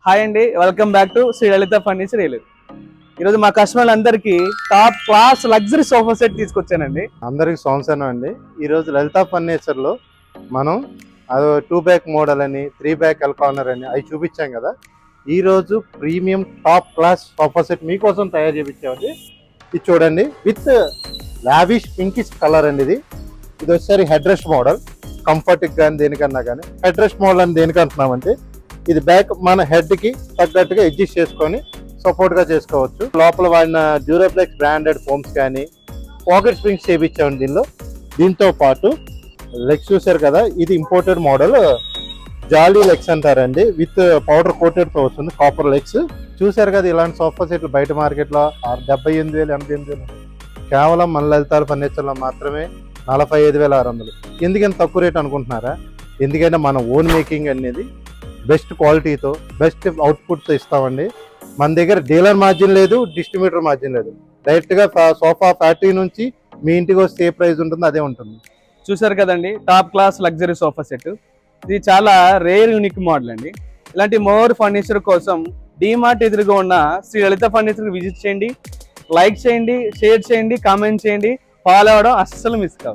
Hi అండి, welcome back to Shri Lalitha furniture Eluru. ఈరోజు మా కస్టమర్లు అందరికీ top class luxury sofa set తీసుకొచ్చానండి. అందరికి సంవత్సరం అండి. ఈరోజు లలిత ఫర్నిచర్లో మనం అది 2 బ్యాక్ మోడల్ అని 3 బ్యాక్ ఎల్ కార్నర్ అని అవి చూపించాం కదా. ఈరోజు premium top class sofa set మీకోసం తయారు చేయించామండి. ఇది చూడండి, విత్ లావిష్ పింకిష్ కలర్ అండి. ఇది వచ్చేసరి హెడ్ రెస్ట్ మోడల్. కంఫర్ట్కి కానీ దేనికన్నా కానీ హెడ్ రెస్ట్ మోడల్ అని దేనికి అంటున్నామంటే, ఇది బ్యాక్ మన హెడ్కి తగ్గట్టుగా అడ్జస్ట్ చేసుకొని సపోర్ట్గా చేసుకోవచ్చు. లోపల వాడిన డ్యూరోప్లెక్స్ బ్రాండెడ్ ఫోమ్స్ కానీ పాకెట్ స్ప్రింగ్స్ చేయించామండి దీంతో పాటు లెగ్స్ చూసారు కదా, ఇది ఇంపోర్టెడ్ మోడల్ జాలీ లెగ్స్ అంటారండి. విత్ పౌడర్ కోటెడ్తో వస్తుంది, కాపర్ లెగ్స్. చూసారు కదా, ఇలాంటి సోఫా సెట్లు బయట మార్కెట్లో 78,000 88,000, కేవలం మన లలితాల ఫర్నిచర్లో మాత్రమే 45,600. ఎందుకని తక్కువ రేట్ అనుకుంటున్నారా? ఎందుకంటే మన ఓన్ మేకింగ్ అనేది బెస్ట్ క్వాలిటీతో బెస్ట్ అవుట్పుట్తో ఇస్తామండి. మన దగ్గర డీలర్ మార్జిన్ లేదు, డిస్ట్రిబ్యూటర్ మార్జిన్ లేదు. డైరెక్ట్గా సోఫా ఫ్యాక్టరీ నుంచి మీ ఇంటికి వస్తే ఏ ప్రైస్ ఉంటుందో అదే ఉంటుంది. చూసారు కదండి, top class luxury sofa set. ఇది చాలా రేర్ యూనిక్ మోడల్ అండి. ఇలాంటి మోర్ ఫర్నిచర్ కోసం డీమార్ట్ ఎదురుగా ఉన్న శ్రీ లలిత ఫర్నిచర్ విజిట్ చేయండి, లైక్ చేయండి, షేర్ చేయండి, కామెంట్ చేయండి, ఫాలో అవడం అస్సలు మిస్ కావు.